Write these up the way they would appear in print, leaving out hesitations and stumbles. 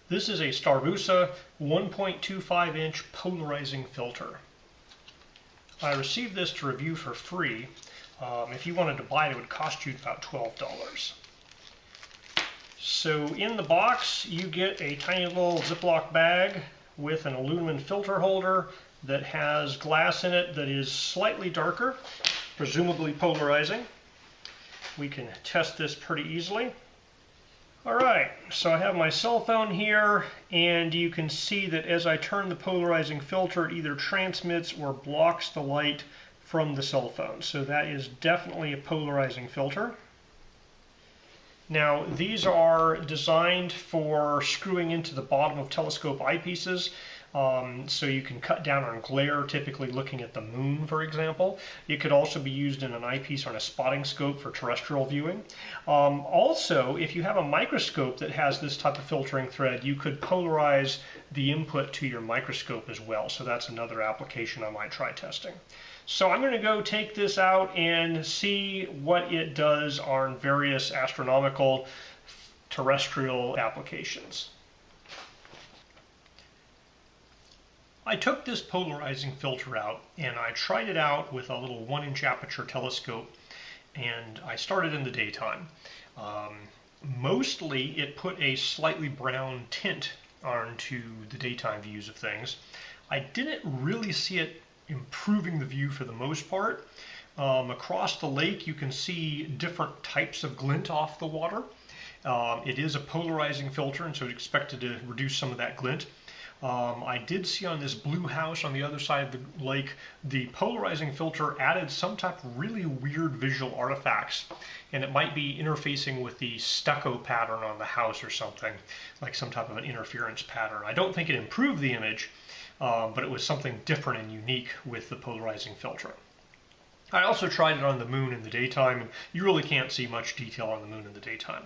This is a Starboosa 1.25 inch polarizing filter. I received this to review for free. If you wanted to buy it, it would cost you about $12. So in the box you get a tiny little Ziploc bag with an aluminum filter holder that has glass in it that is slightly darker, presumably polarizing. We can test this pretty easily. Alright, so I have my cell phone here, and you can see that as I turn the polarizing filter, it either transmits or blocks the light from the cell phone. So that is definitely a polarizing filter. Now, these are designed for screwing into the bottom of telescope eyepieces, so you can cut down on glare, typically looking at the moon, for example. It could also be used in an eyepiece or in a spotting scope for terrestrial viewing. Also, if you have a microscope that has this type of filtering thread, you could polarize the input to your microscope as well. So that's another application I might try testing. So I'm going to go take this out and see what it does on various astronomical terrestrial applications. I took this polarizing filter out and I tried it out with a little 1-inch aperture telescope, and I started in the daytime. Mostly it put a slightly brown tint onto the daytime views of things. I didn't really see it improving the view for the most part. Across the lake you can see different types of glint off the water. It is a polarizing filter, and so it's expected to reduce some of that glint. I did see on this blue house on the other side of the lake, the polarizing filter added some type of really weird visual artifacts, and it might be interfacing with the stucco pattern on the house or something, like some type of an interference pattern. I don't think it improved the image, but it was something different and unique with the polarizing filter. I also tried it on the moon in the daytime, and you really can't see much detail on the moon in the daytime.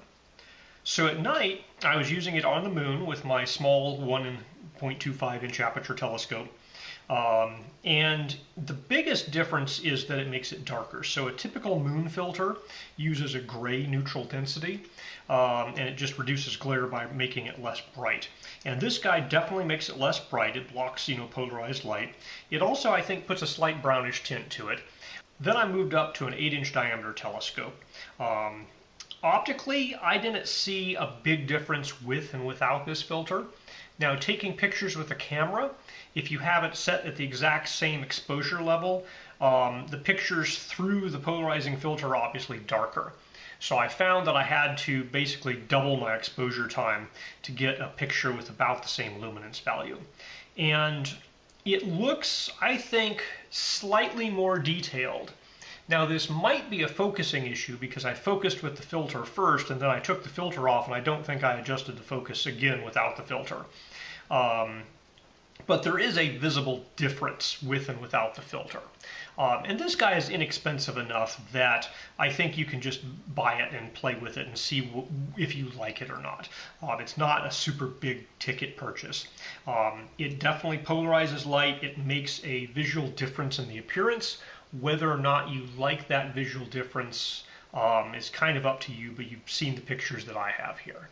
So at night, I was using it on the moon with my small 1.25 inch aperture telescope. And the biggest difference is that it makes it darker. So a typical moon filter uses a gray neutral density, and it just reduces glare by making it less bright. And this guy definitely makes it less bright. It blocks, polarized light. It also, I think, puts a slight brownish tint to it. Then I moved up to an 8-inch diameter telescope. Optically, I didn't see a big difference with and without this filter. Now, taking pictures with a camera, if you have it set at the exact same exposure level, the pictures through the polarizing filter are obviously darker. So I found that I had to basically double my exposure time to get a picture with about the same luminance value. And it looks, I think, slightly more detailed. Now, this might be a focusing issue because I focused with the filter first and then I took the filter off, and I don't think I adjusted the focus again without the filter. But there is a visible difference with and without the filter. And this guy is inexpensive enough that I think you can just buy it and play with it and see if you like it or not. It's not a super big ticket purchase. It definitely polarizes light. It makes a visual difference in the appearance. Whether or not you like that visual difference is kind of up to you, but you've seen the pictures that I have here.